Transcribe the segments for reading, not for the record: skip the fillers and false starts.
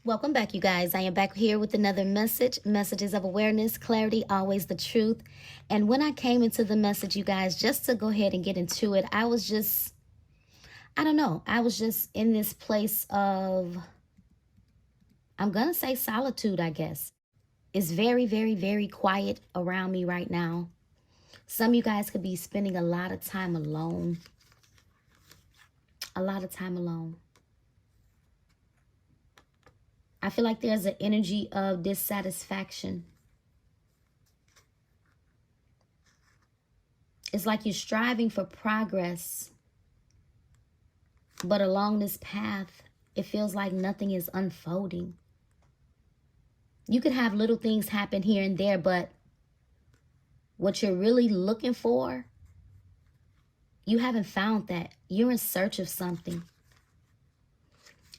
Welcome back, you guys. I am back here with another messages of awareness, clarity, always the truth. And when I came into the message, you guys, just to go ahead and get into it, I was just, I don't know, I was just in this place of, I'm going to say solitude, I guess. It's very, very, very quiet around me right now. Some of you guys could be spending a lot of time alone. A lot of time alone. I feel like there's an energy of dissatisfaction. It's like you're striving for progress, but along this path, it feels like nothing is unfolding. You could have little things happen here and there, but what you're really looking for, you haven't found that. You're in search of something.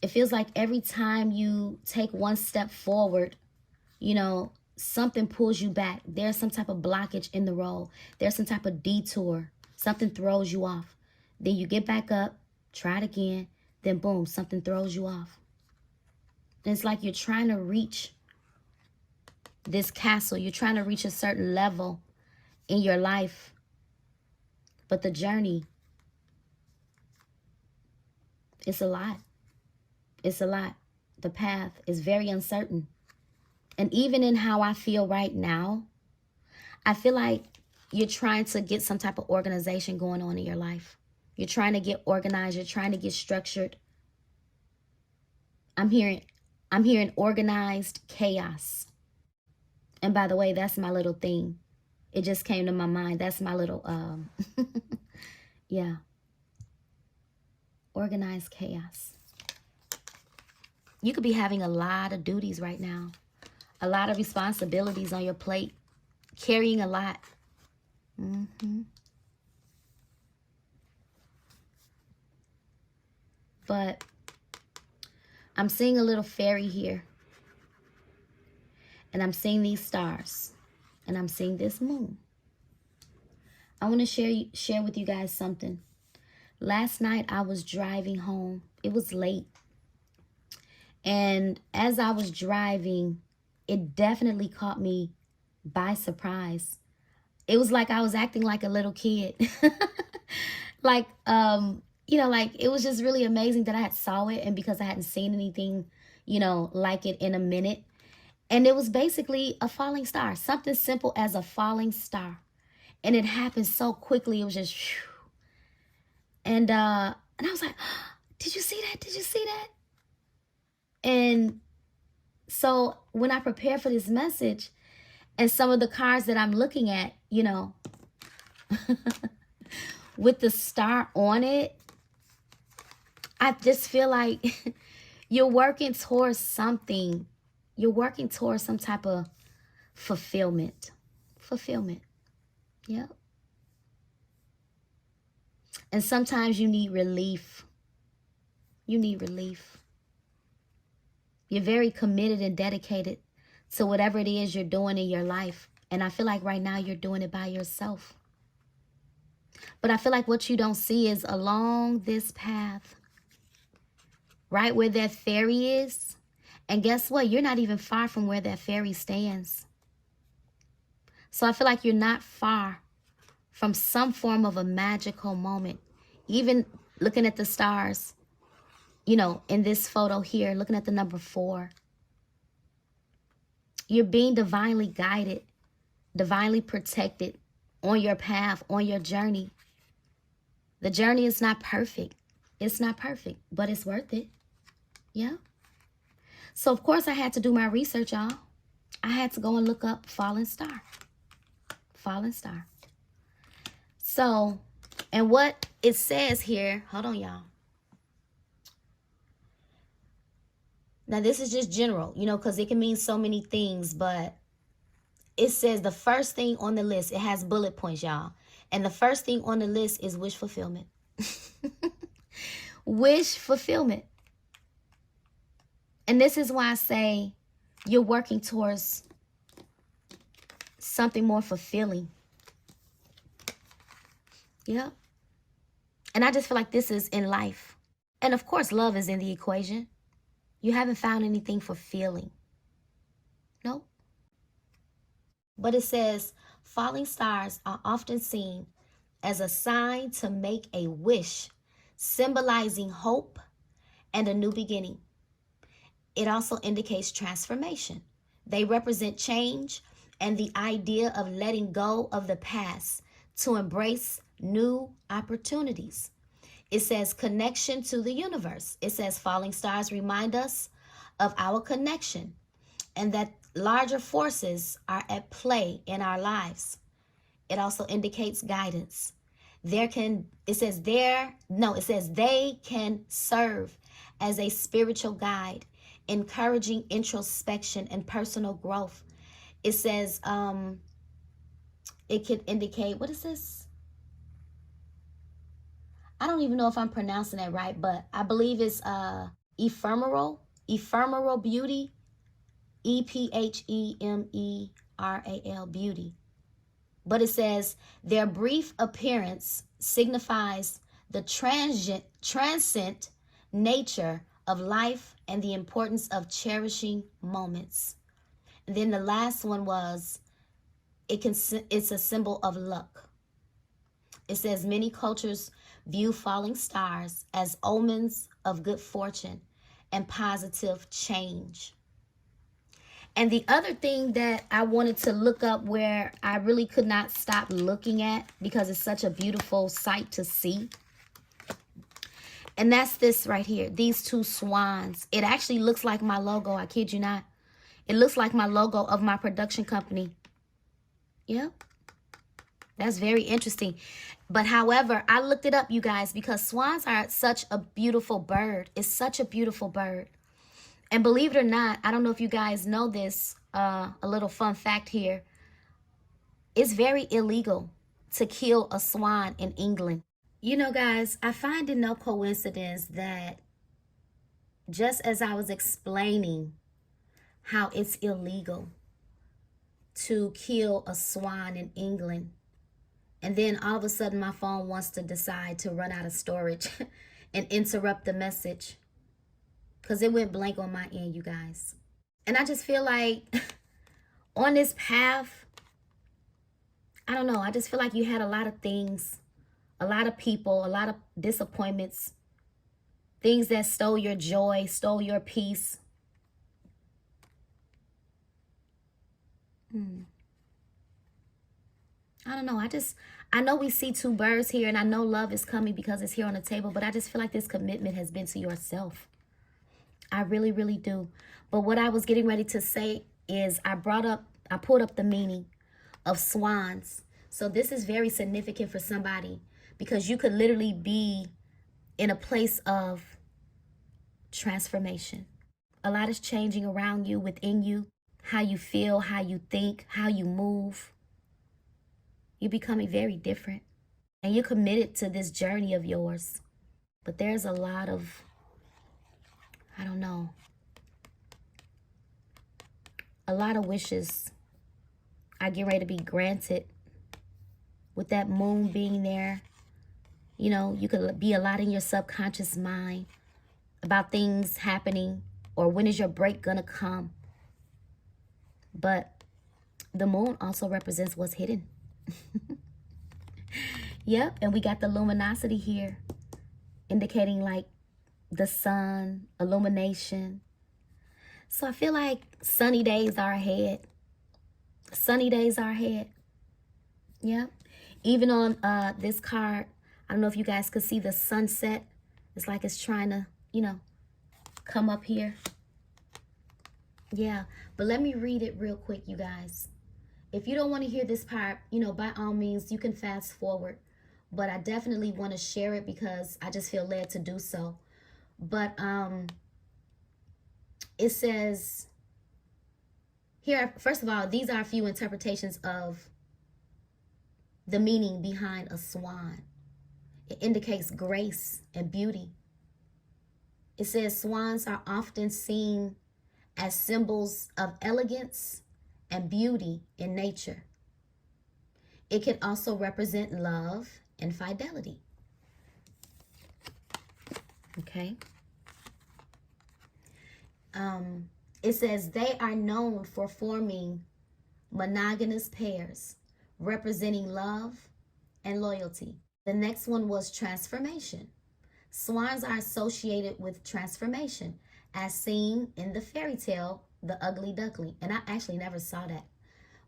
It feels like every time you take one step forward, you know, something pulls you back. There's some type of blockage in the road. There's some type of detour. Something throws you off. Then you get back up, try it again, then boom, something throws you off. And it's like you're trying to reach this castle. You're trying to reach a certain level in your life. But the journey, it's a lot. It's a lot. The path is very uncertain. And even in how I feel right now, I feel like you're trying to get some type of organization going on in your life. You're trying to get organized. You're trying to get structured. I'm hearing organized chaos. And by the way, that's my little thing. It just came to my mind. That's my little, yeah. Organized chaos. You could be having a lot of duties right now. A lot of responsibilities on your plate. Carrying a lot. But I'm seeing a little fairy here. And I'm seeing these stars. And I'm seeing this moon. I want to share with you guys something. Last night I was driving home. It was late. And as I was driving, it definitely caught me by surprise. It was like I was acting like a little kid. Like, you know, like it was just really amazing that I had saw it. And because I hadn't seen anything, you know, like it in a minute. And it was basically a falling star. Something simple as a falling star. And it happened so quickly. It was just, whew. And I was like, did you see that? Did you see that? And so when I prepare for this message and some of the cards that I'm looking at, you know, with the star on it, I just feel like you're working towards something. You're working towards some type of fulfillment. Fulfillment. Yep. And sometimes you need relief. You need relief. You're very committed and dedicated to whatever it is you're doing in your life. And I feel like right now you're doing it by yourself. But I feel like what you don't see is along this path, right where that fairy is. And guess what? You're not even far from where that fairy stands. So I feel like you're not far from some form of a magical moment. Even looking at the stars, you know, in this photo here, looking at the number 4. You're being divinely guided, divinely protected on your path, on your journey. The journey is not perfect. It's not perfect, but it's worth it. Yeah. So, of course, I had to do my research, y'all. I had to go and look up falling star. Falling star. So, and what it says here, hold on, y'all. Now, this is just general, you know, because it can mean so many things, but it says the first thing on the list, it has bullet points, y'all. And the first thing on the list is wish fulfillment. Wish fulfillment. And this is why I say you're working towards something more fulfilling. Yeah. And I just feel like this is in life. And of course, love is in the equation. You haven't found anything for feeling. Nope. But it says, falling stars are often seen as a sign to make a wish, symbolizing hope and a new beginning. It also indicates transformation. They represent change and the idea of letting go of the past to embrace new opportunities. It says connection to the universe. It says falling stars remind us of our connection and that larger forces are at play in our lives. It also indicates guidance. It says they can serve as a spiritual guide, encouraging introspection and personal growth. It says it can indicate, what is this? I don't even know if I'm pronouncing that right, but I believe it's ephemeral beauty, EPHEMERAL beauty. But it says their brief appearance signifies the transient nature of life and the importance of cherishing moments. And then the last one was, it's a symbol of luck. It says many cultures view falling stars as omens of good fortune and positive change. And the other thing that I wanted to look up, where I really could not stop looking at because it's such a beautiful sight to see, and that's this right here, these two swans. It actually looks like my logo, I kid you not. It looks like my logo of my production company. Yep. That's very interesting. But however, I looked it up, you guys, because swans are such a beautiful bird. It's such a beautiful bird. And believe it or not, I don't know if you guys know this, a little fun fact here. It's very illegal to kill a swan in England. You know, guys, I find it no coincidence that just as I was explaining how it's illegal to kill a swan in England, and then all of a sudden my phone wants to decide to run out of storage and interrupt the message. Because it went blank on my end, you guys. And I just feel like on this path, I don't know, I just feel like you had a lot of things, a lot of people, a lot of disappointments, things that stole your joy, stole your peace. I don't know. I know we see two birds here, and I know love is coming because it's here on the table, but I just feel like this commitment has been to yourself. I really, really do. But what I was getting ready to say is I pulled up the meaning of swans. So this is very significant for somebody because you could literally be in a place of transformation. A lot is changing around you, within you, how you feel, how you think, how you move. You're becoming very different. And you're committed to this journey of yours. But there's a lot of, I don't know, a lot of wishes are getting ready to be granted. With that moon being there, you know, you could be a lot in your subconscious mind about things happening or when is your break gonna come. But the moon also represents what's hidden. Yep, and we got the luminosity here, indicating like the sun, illumination. So I feel like sunny days are ahead. Sunny days are ahead. Yep. Even on this card, I don't know if you guys could see the sunset. It's like it's trying to, you know, come up here. Yeah, but let me read it real quick, you guys. If you don't want to hear this part, you know, by all means, you can fast forward. But I definitely want to share it because I just feel led to do so. But it says here, first of all, these are a few interpretations of the meaning behind a swan. It indicates grace and beauty. It says swans are often seen as symbols of elegance and beauty in nature. It can also represent love and fidelity. Okay. It says they are known for forming monogamous pairs, representing love and loyalty. The next one was transformation. Swans are associated with transformation, as seen in the fairy tale, The Ugly Duckling. And I actually never saw that.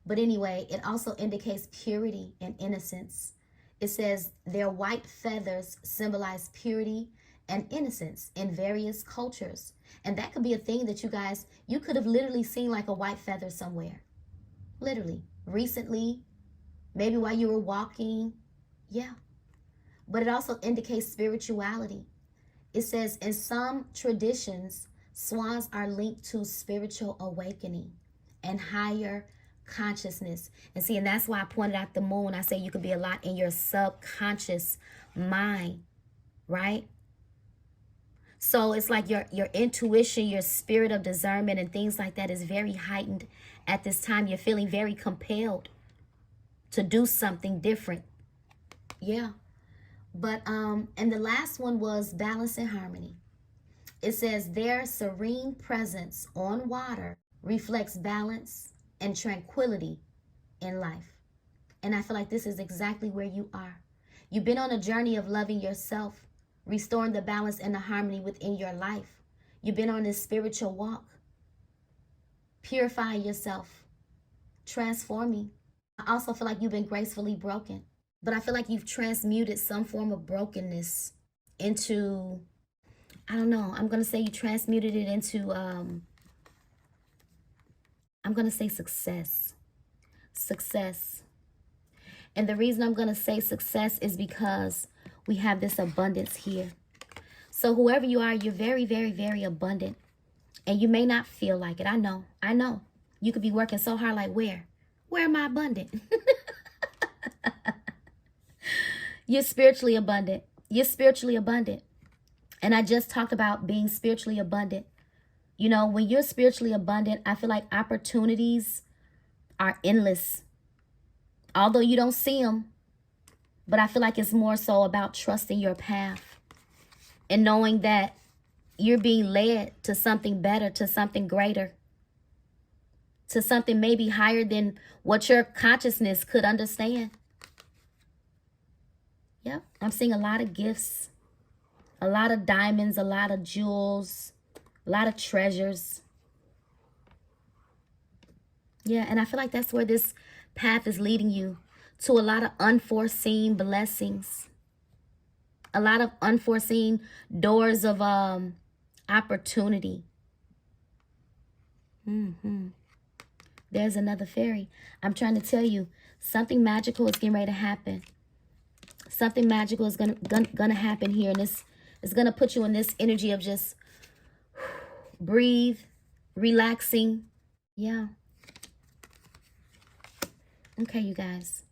But anyway, it also indicates purity and innocence. It says their white feathers symbolize purity and innocence in various cultures. And that could be a thing that you could have literally seen like a white feather somewhere. Literally. Recently, maybe while you were walking. Yeah. But it also indicates spirituality. It says in some traditions, swans are linked to spiritual awakening and higher consciousness. And see, and that's why I pointed out the moon. I say you could be a lot in your subconscious mind, right? So it's like your intuition, your spirit of discernment and things like that is very heightened at this time. You're feeling very compelled to do something different. Yeah. But and the last one was balance and harmony. It says their serene presence on water reflects balance and tranquility in life. And I feel like this is exactly where you are. You've been on a journey of loving yourself, restoring the balance and the harmony within your life. You've been on this spiritual walk, purifying yourself, transforming. I also feel like you've been gracefully broken. But I feel like you've transmuted some form of brokenness into, I don't know, I'm going to say you transmuted it into, I'm going to say success. Success. And the reason I'm going to say success is because we have this abundance here. So whoever you are, you're very, very, very abundant. And you may not feel like it. I know. You could be working so hard like, where? Where am I abundant? You're spiritually abundant. You're spiritually abundant. And I just talked about being spiritually abundant. You know, when you're spiritually abundant, I feel like opportunities are endless. Although you don't see them. But I feel like it's more so about trusting your path. And knowing that you're being led to something better, to something greater. To something maybe higher than what your consciousness could understand. Yep, I'm seeing a lot of gifts, a lot of diamonds, a lot of jewels, a lot of treasures. Yeah, and I feel like that's where this path is leading you, to a lot of unforeseen blessings, a lot of unforeseen doors of opportunity. There's another fairy. I'm trying to tell you, something magical is getting ready to happen. Something magical is gonna happen here, and this is gonna put you in this energy of just breathe, relaxing. Yeah. Okay, you guys.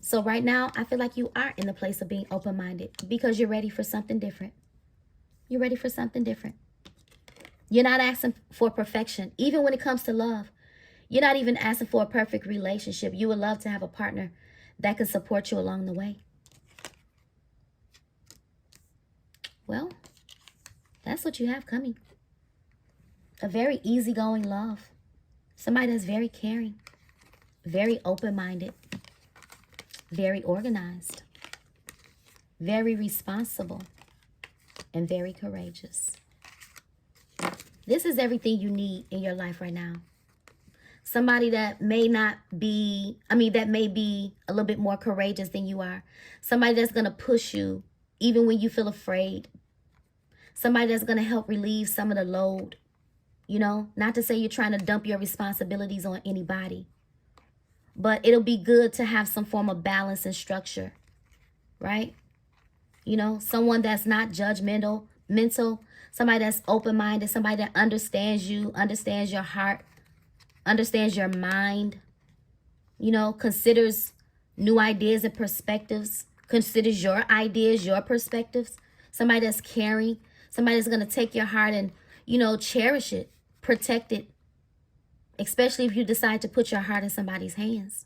So right now, I feel like you are in the place of being open-minded because you're ready for something different. You're ready for something different. You're not asking for perfection, even when it comes to love. You're not even asking for a perfect relationship. You would love to have a partner that can support you along the way. Well, that's what you have coming. A very easygoing love. Somebody that's very caring, very open-minded, very organized, very responsible, and very courageous. This is everything you need in your life right now. Somebody that may not be, that may be a little bit more courageous than you are. Somebody that's going to push you even when you feel afraid. Somebody that's going to help relieve some of the load. You know, not to say you're trying to dump your responsibilities on anybody. But it'll be good to have some form of balance and structure. Right? You know, someone that's not judgmental, somebody that's open-minded, somebody that understands you, understands your heart, understands your mind, you know, considers new ideas and perspectives, considers your ideas, your perspectives. Somebody that's caring, somebody that's going to take your heart and, you know, cherish it, protect it, especially if you decide to put your heart in somebody's hands.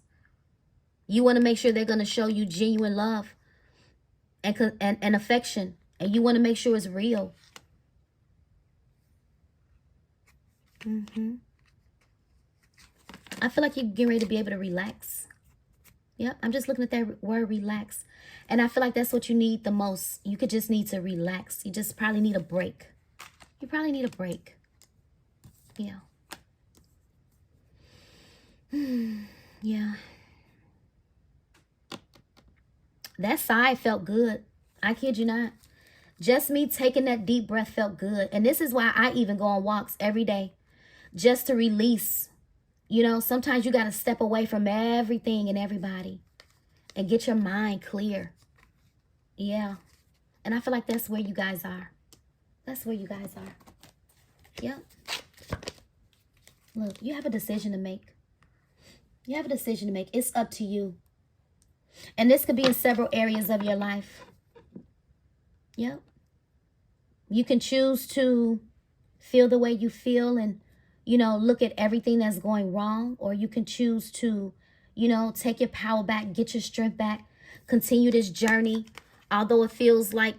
You want to make sure they're going to show you genuine love and affection, and you want to make sure it's real. I feel like you're getting ready to be able to relax. Yep, I'm just looking at that word relax. And I feel like that's what you need the most. You could just need to relax. You just probably need a break. You probably need a break. Yeah. Yeah. That sigh felt good. I kid you not. Just me taking that deep breath felt good. And this is why I even go on walks every day. Just to release. You know, sometimes you got to step away from everything and everybody. And get your mind clear. Yeah. And I feel like that's where you guys are. That's where you guys are. Yep. Look, you have a decision to make. You have a decision to make. It's up to you. And this could be in several areas of your life. Yep. You can choose to feel the way you feel and, you know, look at everything that's going wrong. Or you can choose to, you know, take your power back, get your strength back, continue this journey. Although it feels like,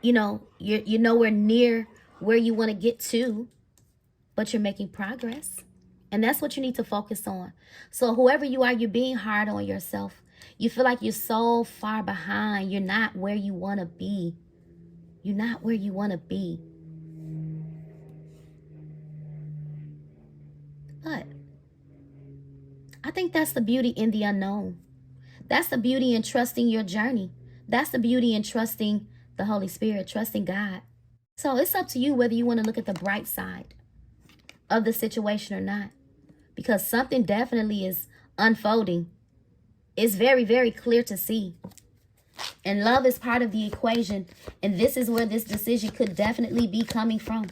you know, you're nowhere near where you want to get to, but you're making progress. And that's what you need to focus on. So whoever you are, you're being hard on yourself. You feel like you're so far behind. You're not where you want to be. You're not where you want to be. But I think that's the beauty in the unknown. That's the beauty in trusting your journey. That's the beauty in trusting the Holy Spirit, trusting God. So it's up to you whether you want to look at the bright side of the situation or not. Because something definitely is unfolding. It's very, very clear to see. And love is part of the equation. And this is where this decision could definitely be coming from.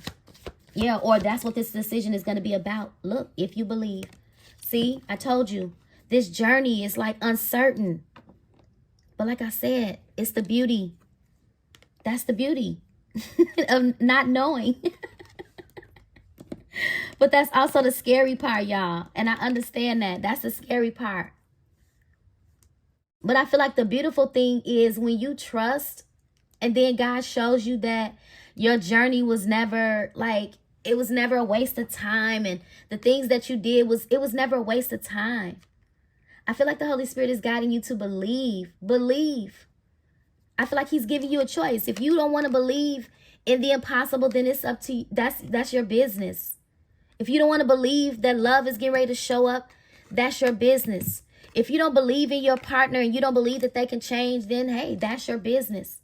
Yeah, or that's what this decision is going to be about. Look, if you believe. See, I told you, this journey is like uncertain. But like I said, it's the beauty. That's the beauty of not knowing. But that's also the scary part, y'all. And I understand that. That's the scary part. But I feel like the beautiful thing is when you trust and then God shows you that your journey was never like, it was never a waste of time. And the things that you did it was never a waste of time. I feel like the Holy Spirit is guiding you to believe. Believe. I feel like he's giving you a choice. If you don't want to believe in the impossible, then it's up to you. That's your business. If you don't want to believe that love is getting ready to show up, that's your business. If you don't believe in your partner and you don't believe that they can change, then hey, that's your business.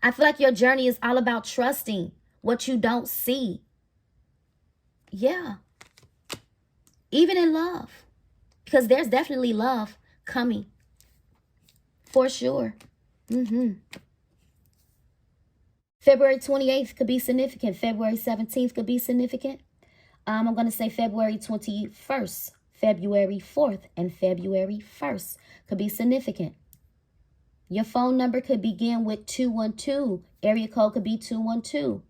I feel like your journey is all about trusting what you don't see. Yeah. Even in love. Because there's definitely love coming. For sure. February 28th could be significant. February 17th could be significant. I'm going to say February 21st, February 4th, and February 1st could be significant. Your phone number could begin with 212. Area code could be 212.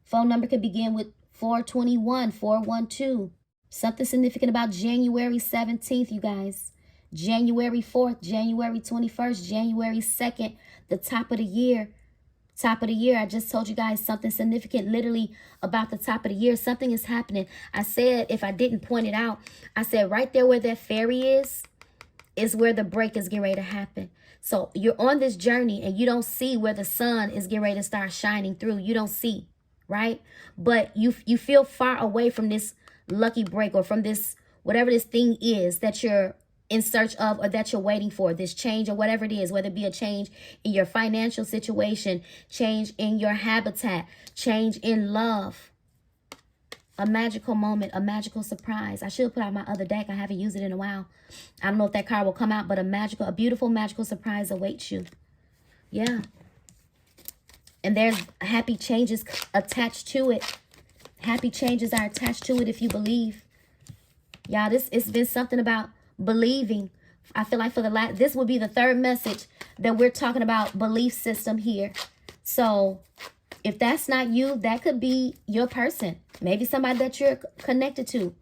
Phone number could begin with 421, 412. Something significant about January 17th, you guys. January 4th, January 21st, January 2nd, the top of the year. Top of the year, I just told you guys something significant literally about the top of the year. Something is happening. I said, if I didn't point it out, I said right there where that fairy is where the break is getting ready to happen. So you're on this journey and you don't see where the sun is getting ready to start shining through. You don't see, right? But you feel far away from this lucky break or from this, whatever this thing is that you're in search of or that you're waiting for, this change or whatever it is, whether it be a change in your financial situation, change in your habitat, change in love, a magical moment, a magical surprise. I should put out my other deck. I haven't used it in a while. I don't know if that card will come out, but a beautiful magical surprise awaits you. Yeah. And there's happy changes attached to it. Happy changes are attached to it if you believe. Y'all, it's been something about believing. I feel like this will be the third message that we're talking about belief system here. So if that's not you, that could be your person. Maybe somebody that you're connected to.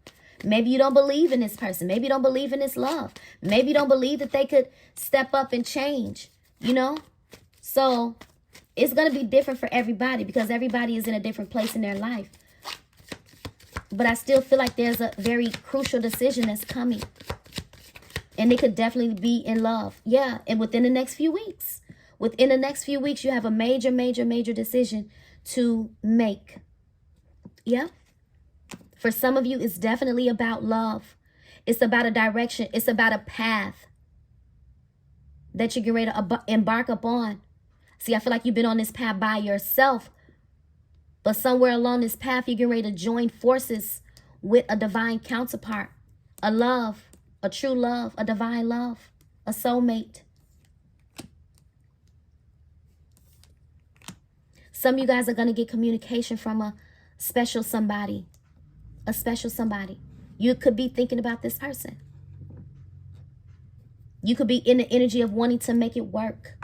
Maybe you don't believe in this person. Maybe you don't believe in this love. Maybe you don't believe that they could step up and change, you know? So it's going to be different for everybody because everybody is in a different place in their life. But I still feel like there's a very crucial decision that's coming. And it could definitely be in love. Yeah, and within the next few weeks. Within the next few weeks, you have a major, major, major decision to make. Yeah. For some of you, it's definitely about love. It's about a direction. It's about a path that you're getting ready to embark upon. See, I feel like you've been on this path by yourself. But somewhere along this path, you're getting ready to join forces with a divine counterpart. A love, a true love, a divine love, a soulmate. Some of you guys are going to get communication from a special somebody. A special somebody. You could be thinking about this person. You could be in the energy of wanting to make it work.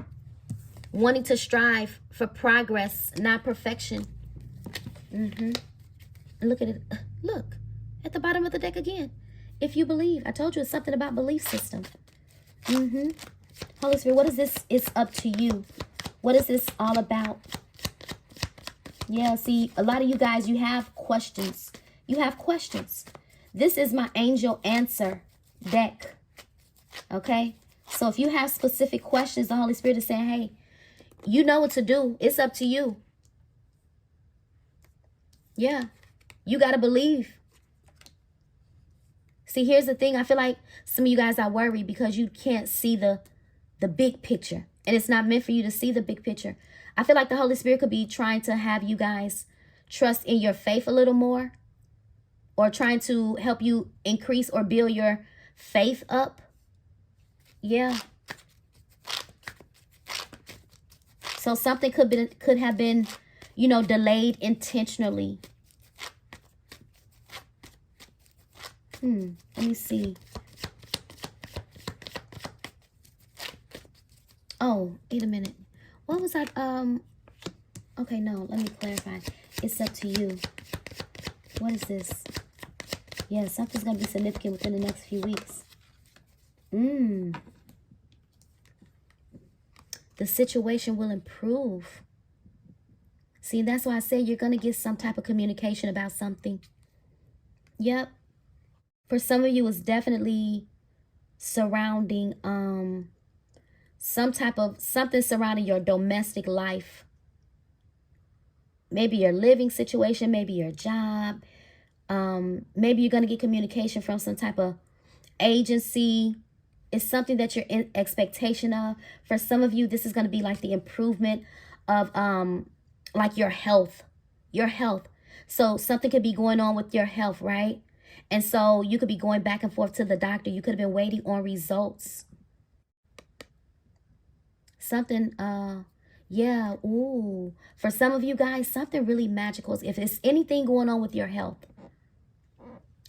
Wanting to strive for progress, not perfection. Look at it. Look at the bottom of the deck again. If you believe. I told you it's something about belief system. Holy Spirit, what is this? It's up to you. What is this all about? Yeah, see, a lot of you guys, you have questions. You have questions. This is my angel answer deck. Okay? So if you have specific questions, the Holy Spirit is saying, hey, you know what to do. It's up to you. Yeah. You got to believe. See, here's the thing. I feel like some of you guys are worried because you can't see the big picture. And it's not meant for you to see the big picture. I feel like the Holy Spirit could be trying to have you guys trust in your faith a little more. Or trying to help you increase or build your faith up. Yeah. So something could have been, you know, delayed intentionally. Let me see. Oh, wait a minute. What was that? Okay, no, let me clarify. It's up to you. What is this? Yeah, something's going to be significant within the next few weeks. The situation will improve. See, that's why I say you're going to get some type of communication about something. Yep. For some of you, it's definitely surrounding something surrounding your domestic life. Maybe your living situation, maybe your job. Maybe you're going to get communication from some type of agency. It's something that you're in expectation of. For some of you, this is going to be like the improvement of like your health. Your health. So something could be going on with your health, right? And so you could be going back and forth to the doctor. You could have been waiting on results. Something, yeah, ooh. For some of you guys, something really magical. If it's anything going on with your health,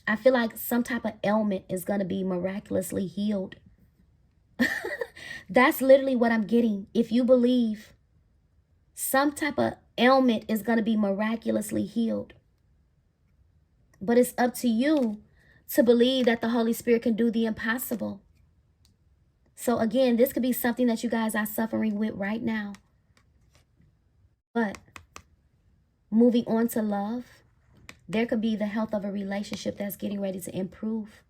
I feel like some type of ailment is going to be miraculously healed. That's literally what I'm getting. If you believe, some type of ailment is going to be miraculously healed. But it's up to you to believe that the Holy Spirit can do the impossible. So again, this could be something that you guys are suffering with right now. But moving on to love, there could be the health of a relationship that's getting ready to improve.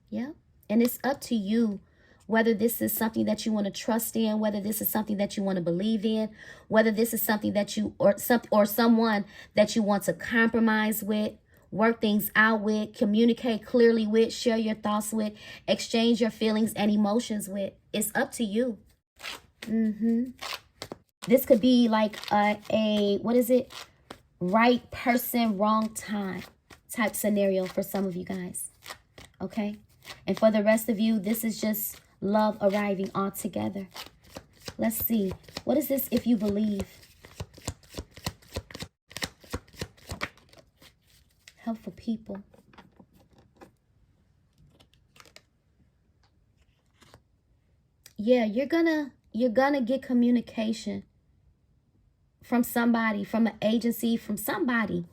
Yeah. And it's up to you whether this is something that you want to trust in, whether this is something that you want to believe in, whether this is something that you or someone that you want to compromise with, work things out with, communicate clearly with, share your thoughts with, exchange your feelings and emotions with. It's up to you. This could be like a what is it? Right person, wrong time type scenario for some of you guys. Okay? And for the rest of you, this is just love arriving all together. Let's see. What is this if you believe? Helpful people. Yeah, you're gonna get communication from somebody, from an agency, from somebody.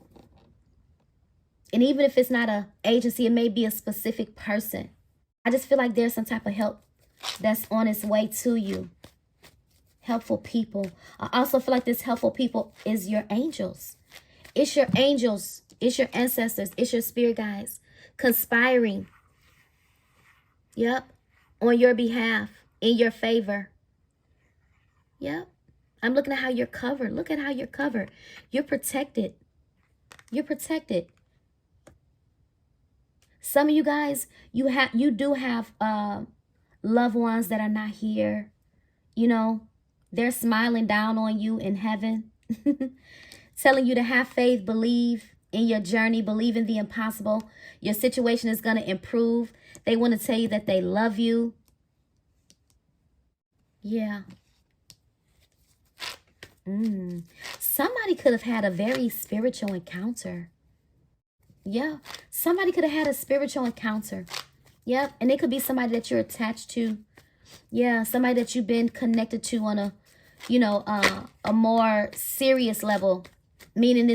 And even if it's not an agency, it may be a specific person. I just feel like there's some type of help that's on its way to you. Helpful people. I also feel like this helpful people is your angels. It's your angels. It's your ancestors. It's your spirit guides conspiring. Yep. On your behalf. In your favor. Yep. I'm looking at how you're covered. Look at how you're covered. You're protected. You're protected. Some of you guys, you do have loved ones that are not here. You know, they're smiling down on you in heaven. Telling you to have faith, believe in your journey, believe in the impossible. Your situation is going to improve. They want to tell you that they love you. Yeah. Somebody could have had a very spiritual encounter. Yeah. Somebody could have had a spiritual encounter. Yep. And it could be somebody that you're attached to. Yeah. Somebody that you've been connected to on a, you know, a more serious level. Meaning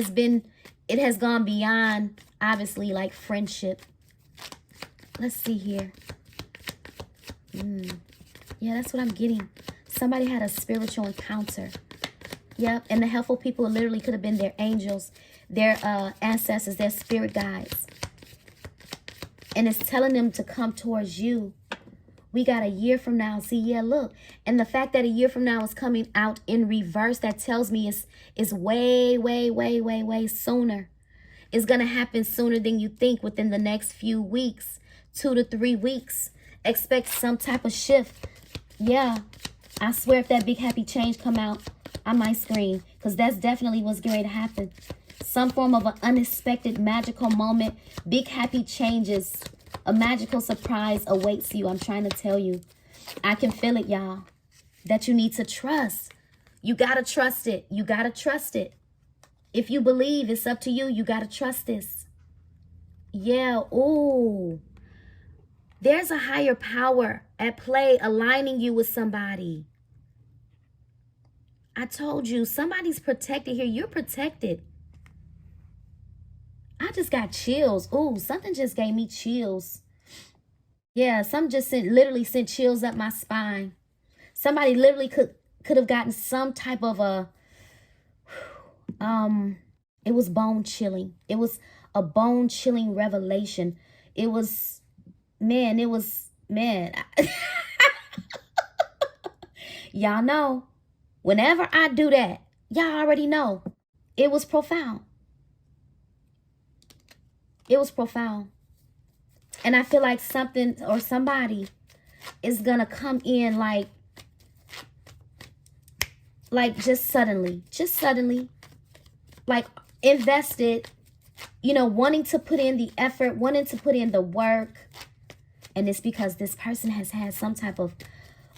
it has gone beyond, obviously, like friendship. Let's see here. Yeah, that's what I'm getting. Somebody had a spiritual encounter. Yep, and the helpful people literally could have been their angels, their ancestors, their spirit guides. And it's telling them to come towards you. We got a year from now. See, yeah, look. And the fact that a year from now is coming out in reverse, that tells me it's way, way, way, way, way sooner. It's going to happen sooner than you think within the next few weeks, 2 to 3 weeks. Expect some type of shift. Yeah, I swear if that big happy change come out, I might scream, because that's definitely what's going to happen. Some form of an unexpected magical moment, big happy changes, a magical surprise awaits you. I'm trying to tell you. I can feel it, y'all, that you need to trust. You got to trust it. You got to trust it. If you believe, it's up to you. You got to trust this. Yeah, ooh. There's a higher power at play aligning you with somebody. I told you, somebody's protected here. You're protected. I just got chills. Ooh, something just gave me chills. Yeah, something just literally sent chills up my spine. Somebody literally could have gotten some type of a, it was bone chilling. It was a bone chilling revelation. It was, man. Y'all know. Whenever I do that, y'all already know. It was profound. It was profound. And I feel like something or somebody is going to come in like just suddenly, like invested, you know, wanting to put in the effort, wanting to put in the work. And it's because this person has had some type of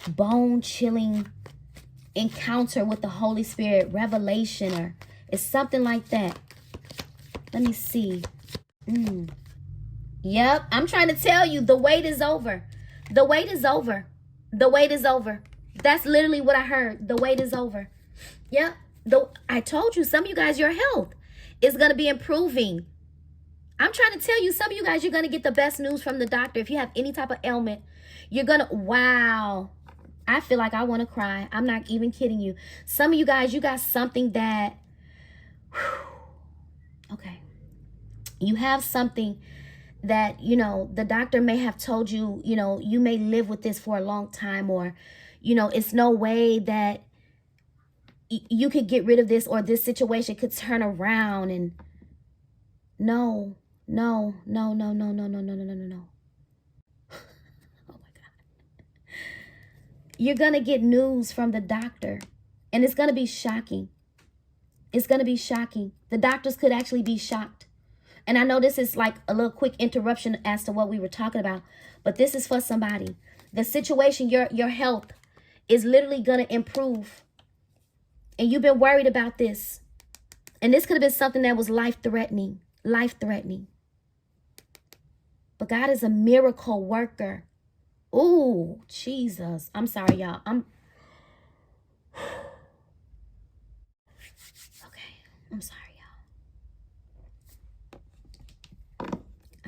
bone chilling encounter with the Holy Spirit, revelation, or it's something like that. Let me see. Yep, I'm trying to tell you, the wait is over. The wait is over. The wait is over. That's literally what I heard. The wait is over. Yep. I told you, some of you guys, your health is going to be improving. I'm trying to tell you, some of you guys, you're going to get the best news from the doctor. If you have any type of ailment, you're going to, wow. I feel like I want to cry. I'm not even kidding you. Some of you guys, you got something that, okay. You have something that, you know, the doctor may have told you, you know, you may live with this for a long time, or, you know, it's no way that you could get rid of this, or this situation could turn around. And no. Oh my God. You're going to get news from the doctor, and it's going to be shocking. It's going to be shocking. The doctors could actually be shocked. And I know this is like a little quick interruption as to what we were talking about, but this is for somebody. The situation, your health is literally going to improve. And you've been worried about this. And this could have been something that was life-threatening. Life-threatening. But God is a miracle worker. Ooh, Jesus. I'm sorry, y'all. Okay, I'm sorry.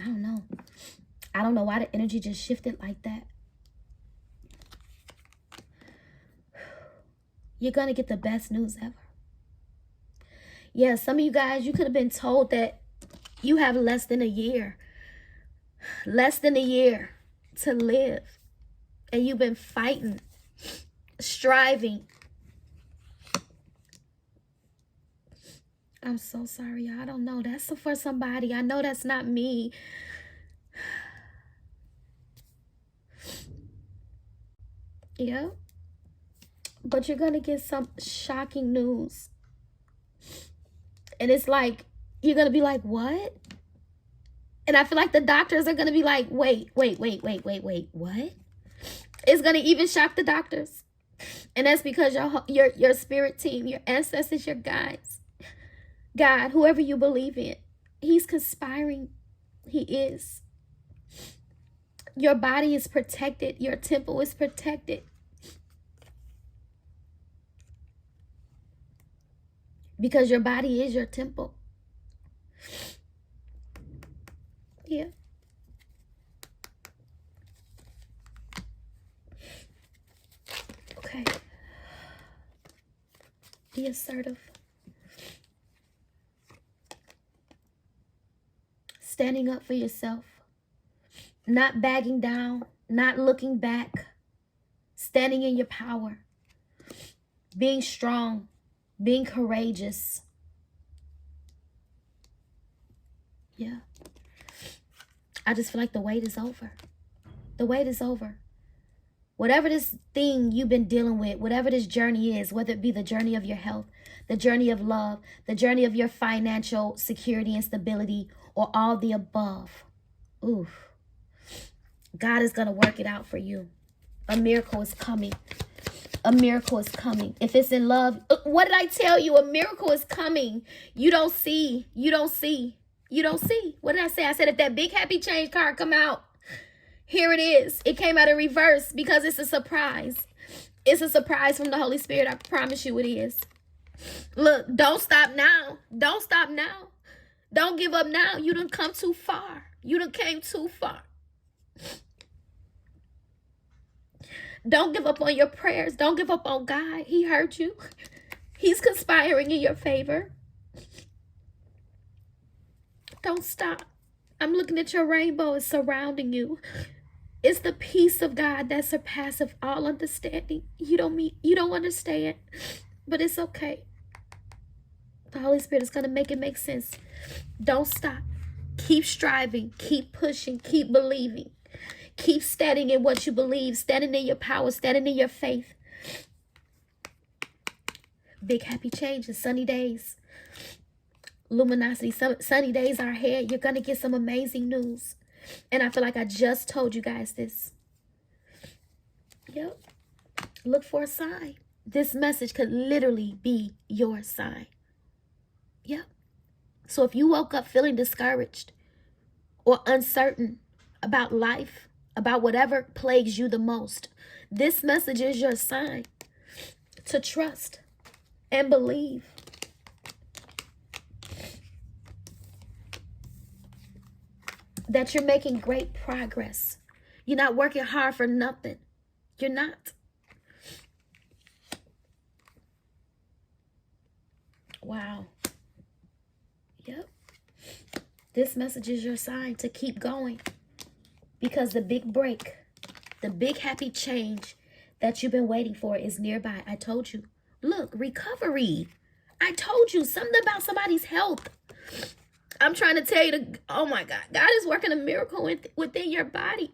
I don't know why the energy just shifted like that. You're going to get the best news ever. Yeah, some of you guys, you could have been told that you have less than a year. Less than a year to live. And you've been fighting, striving. I'm so sorry. I don't know. That's for somebody. I know that's not me. Yeah. But you're going to get some shocking news. And it's like, you're going to be like, what? And I feel like the doctors are going to be like, wait, what? It's going to even shock the doctors. And that's because your spirit team, your ancestors, your guides, God, whoever you believe in, he's conspiring. He is. Your body is protected. Your temple is protected. Because your body is your temple. Yeah. Okay. Be assertive. Standing up for yourself. Not bagging down. Not looking back. Standing in your power. Being strong. Being courageous. Yeah. I just feel like the wait is over. The wait is over. Whatever this thing you've been dealing with, whatever this journey is, whether it be the journey of your health, the journey of love, the journey of your financial security and stability, or all the above. Oof. God is going to work it out for you. A miracle is coming. A miracle is coming. If it's in love, what did I tell you? A miracle is coming. You don't see. You don't see. You don't see. What did I say? I said if that big happy change card come out, here it is. It came out in reverse because it's a surprise. It's a surprise from the Holy Spirit. I promise you it is. Look, don't stop now. Don't stop now. Don't give up now. You done come too far. You done came too far. Don't give up on your prayers. Don't give up on God. He heard you. He's conspiring in your favor. Don't stop. I'm looking at your rainbow. It's surrounding you. It's the peace of God that surpasses all understanding. You don't understand, but it's okay. The Holy Spirit is going to make it make sense. Don't stop. Keep striving. Keep pushing. Keep believing. Keep standing in what you believe. Standing in your power. Standing in your faith. Big happy changes. Sunny days. Luminosity. Sunny days are ahead. You're going to get some amazing news. And I feel like I just told you guys this. Yep. Look for a sign. This message could literally be your sign. Yep. So if you woke up feeling discouraged or uncertain about life, about whatever plagues you the most, this message is your sign to trust and believe. That you're making great progress. You're not working hard for nothing. You're not. Wow. Yep. This message is your sign to keep going. Because the big break, the big happy change that you've been waiting for is nearby. I told you. Look, recovery. I told you something about somebody's health. I'm trying to tell you, oh my God, God is working a miracle within your body.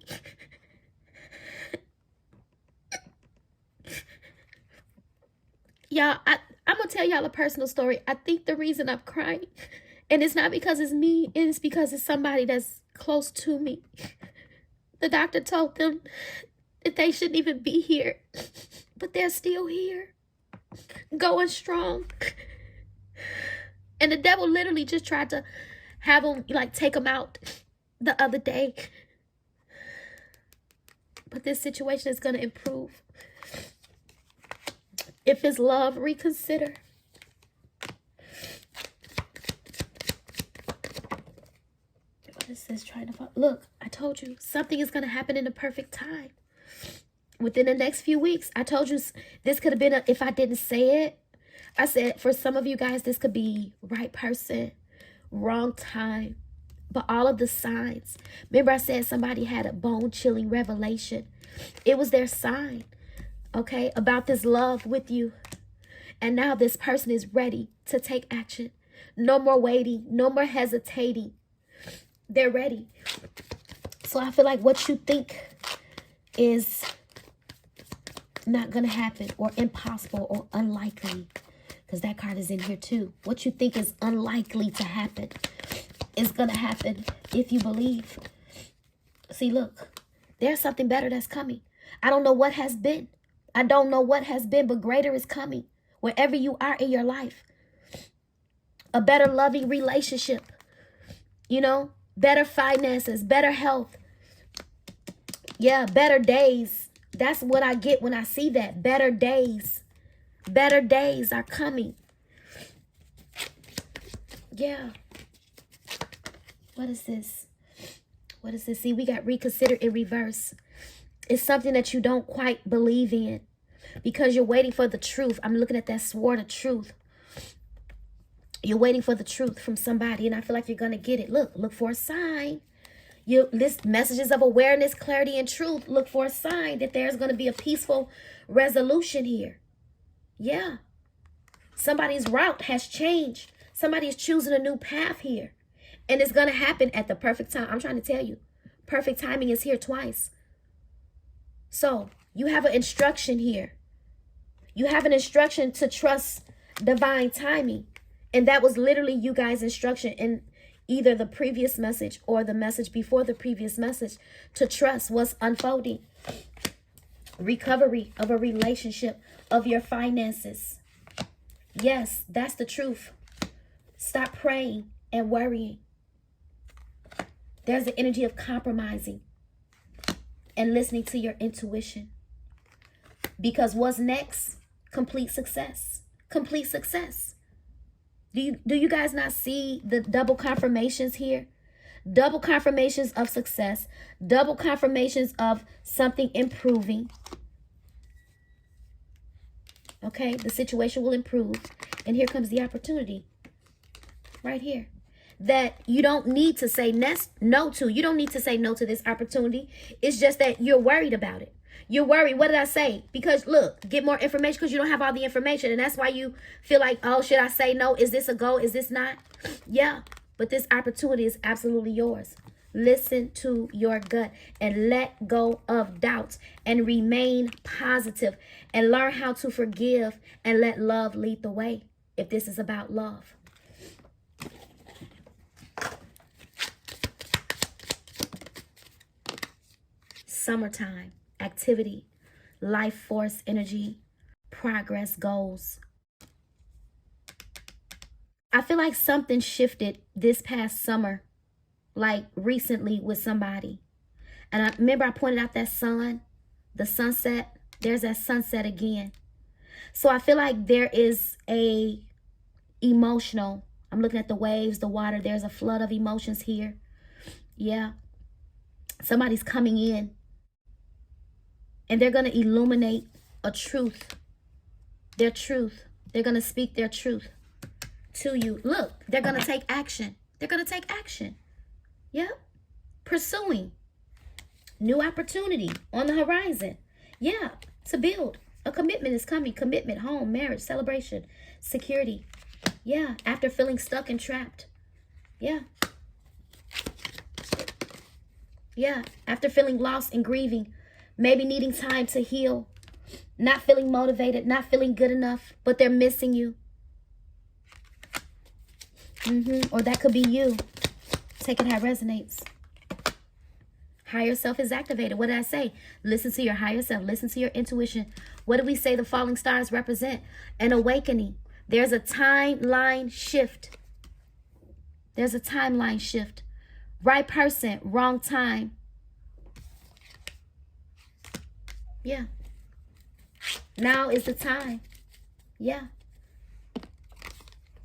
Y'all, I'm going to tell y'all a personal story. I think the reason I'm crying, and it's not because it's me, it's because it's somebody that's close to me. The doctor told them that they shouldn't even be here, but they're still here, going strong. And the devil literally just tried to have them, like, take them out the other day. But this situation is going to improve. If it's love, reconsider. What is this trying to... Look, I told you, something is going to happen in the perfect time. Within the next few weeks. I told you this could have been, if I didn't say it, I said, for some of you guys, this could be right person, wrong time, but all of the signs. Remember I said somebody had a bone-chilling revelation. It was their sign, okay, about this love with you. And now this person is ready to take action. No more waiting, no more hesitating. They're ready. So I feel like what you think is not going to happen or impossible or unlikely, because that card is in here too. What you think is unlikely to happen is going to happen if you believe. See, look, there's something better that's coming. I don't know what has been. I don't know what has been, but greater is coming wherever you are in your life. A better loving relationship, you know, better finances, better health. Yeah, better days. That's what I get when I see that. Better days. Better days are coming. Yeah. What is this? What is this? See, we got reconsider in reverse. It's something that you don't quite believe in because you're waiting for the truth. I'm looking at that sword of truth. You're waiting for the truth from somebody, and I feel like you're going to get it. Look for a sign. You list messages of awareness, clarity, and truth. Look for a sign that there's going to be a peaceful resolution here. Yeah. Somebody's route has changed. Somebody is choosing a new path here. And it's going to happen at the perfect time. I'm trying to tell you. Perfect timing is here twice. So you have an instruction here. You have an instruction to trust divine timing. And that was literally you guys' instruction in either the previous message or the message before the previous message, to trust what's unfolding. Recovery of a relationship, of your finances. Yes, that's the truth. Stop praying and worrying. There's the energy of compromising and listening to your intuition. Because what's next? Complete success. Complete success. Do you guys not see the double confirmations here? Double confirmations of success. Double confirmations of something improving. Okay, the situation will improve. And here comes the opportunity. Right here. That you don't need to say no to. You don't need to say no to this opportunity. It's just that you're worried about it. You're worried. What did I say? Because look, get more information because you don't have all the information. And that's why you feel like, oh, should I say no? Is this a go? Is this not? Yeah, but this opportunity is absolutely yours. Listen to your gut and let go of doubts and remain positive and learn how to forgive and let love lead the way if this is about love. Summertime. Activity, life force, energy, progress, goals. I feel like something shifted this past summer, like recently with somebody. And I remember I pointed out that sun, the sunset. There's that sunset again. So I feel like there is a emotional, I'm looking at the waves, the water. There's a flood of emotions here. Yeah. Somebody's coming in. And they're going to illuminate a truth. Their truth. They're going to speak their truth to you. Look, they're going to take action. They're going to take action. Yeah. Pursuing. New opportunity on the horizon. Yeah. To build. A commitment is coming. Commitment, home, marriage, celebration, security. Yeah. After feeling stuck and trapped. Yeah. Yeah. After feeling lost and grieving. Maybe needing time to heal, not feeling motivated, not feeling good enough, but they're missing you. Or that could be you. Take it how it resonates. Higher self is activated. What did I say? Listen to your higher self. Listen to your intuition. What did we say the falling stars represent? An awakening. There's a timeline shift. There's a timeline shift. Right person, wrong time. Yeah. Now is the time. Yeah.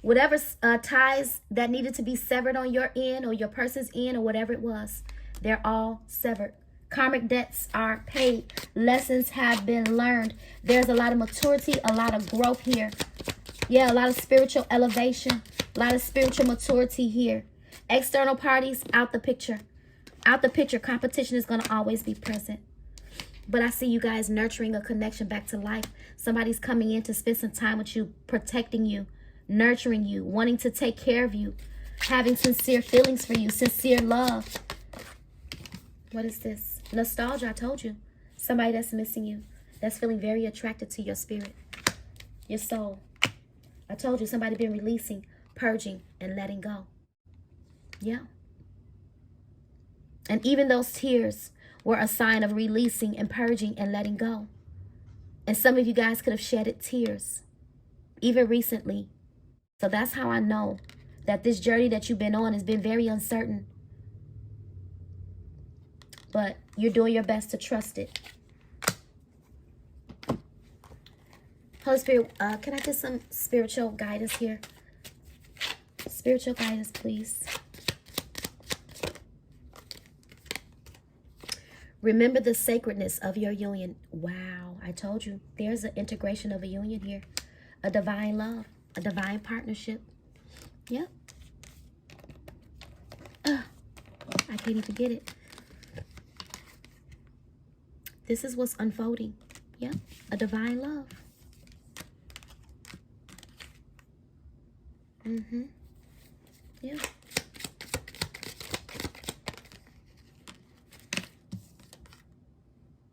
Whatever ties that needed to be severed on your end or your person's end or whatever it was, they're all severed. Karmic debts are paid. Lessons have been learned. There's a lot of maturity, a lot of growth here. Yeah, a lot of spiritual elevation, a lot of spiritual maturity here. External parties, out the picture. Out the picture. Competition is going to always be present. But I see you guys nurturing a connection back to life. Somebody's coming in to spend some time with you, protecting you, nurturing you, wanting to take care of you, having sincere feelings for you, sincere love. What is this? Nostalgia, I told you. Somebody that's missing you, that's feeling very attracted to your spirit, your soul. I told you, somebody been releasing, purging, and letting go. Yeah. And even those tears were a sign of releasing and purging and letting go. And some of you guys could have shedded tears, even recently. So that's how I know that this journey that you've been on has been very uncertain. But you're doing your best to trust it. Holy Spirit, can I get some spiritual guidance here? Spiritual guidance, please. Remember the sacredness of your union. Wow, I told you. There's an integration of a union here. A divine love. A divine partnership. Yep. I can't even get it. This is what's unfolding. Yep. A divine love. Yeah.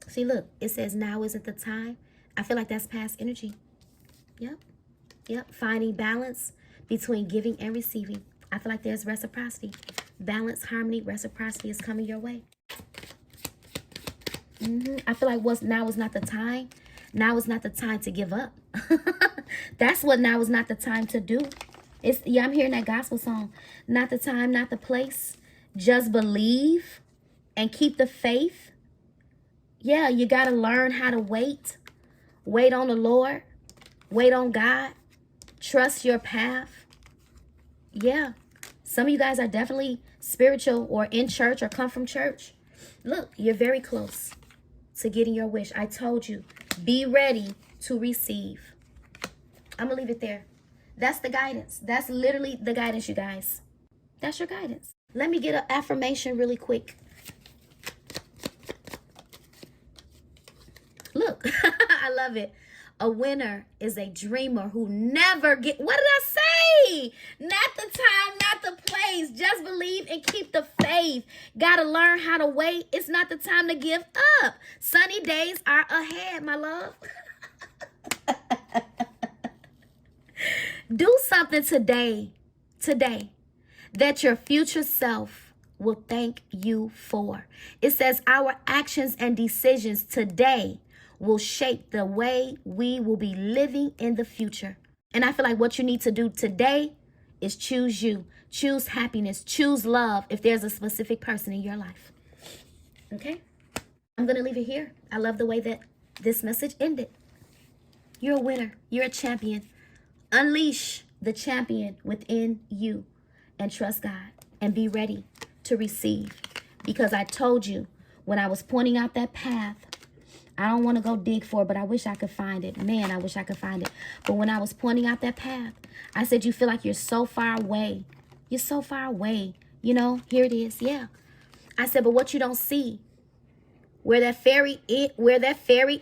See, look, it says now isn't the time. I feel like that's past energy. Yep. Yep. Finding balance between giving and receiving. I feel like there's reciprocity. Balance, harmony, reciprocity is coming your way. I feel like now is not the time. Now is not the time to give up. That's what now is not the time to do. Yeah, I'm hearing that gospel song. Not the time, not the place. Just believe and keep the faith. Yeah, you got to learn how to wait. Wait on the Lord. Wait on God. Trust your path. Yeah. Some of you guys are definitely spiritual or in church or come from church. Look, you're very close to getting your wish. I told you, be ready to receive. I'm going to leave it there. That's the guidance. That's literally the guidance, you guys. That's your guidance. Let me get an affirmation really quick. Look, I love it. A winner is a dreamer who never get... What did I say? Not the time, not the place. Just believe and keep the faith. Gotta learn how to wait. It's not the time to give up. Sunny days are ahead, my love. Do something today, that your future self will thank you for. It says our actions and decisions today will shape the way we will be living in the future. And I feel like what you need to do today is choose you. Choose happiness. Choose love if there's a specific person in your life. Okay? I'm going to leave it here. I love the way that this message ended. You're a winner. You're a champion. Unleash the champion within you and trust God and be ready to receive. Because I told you when I was pointing out that path, I don't want to go dig for it, but I wish I could find it. Man, I wish I could find it. But when I was pointing out that path, I said, you feel like you're so far away. You're so far away. You know, here it is. Yeah. I said, but what you don't see, where that fairy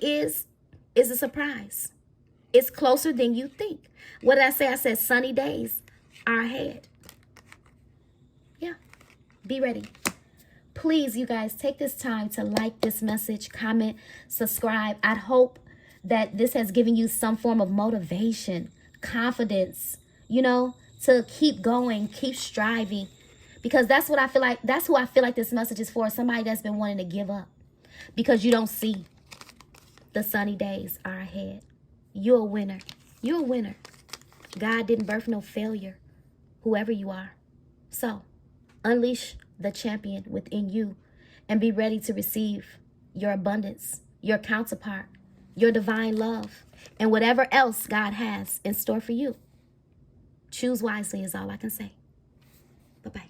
is a surprise. It's closer than you think. What did I say? I said sunny days are ahead. Yeah. Be ready. Please, you guys, take this time to like this message, comment, subscribe. I hope that this has given you some form of motivation, confidence, you know, to keep going, keep striving. Because that's what I feel like. That's who I feel like this message is for. Somebody that's been wanting to give up because you don't see the sunny days are ahead. You're a winner. You're a winner. God didn't birth no failure, whoever you are. So, unleash the champion within you and be ready to receive your abundance, your counterpart, your divine love, and whatever else God has in store for you. Choose wisely is all I can say. Bye-bye.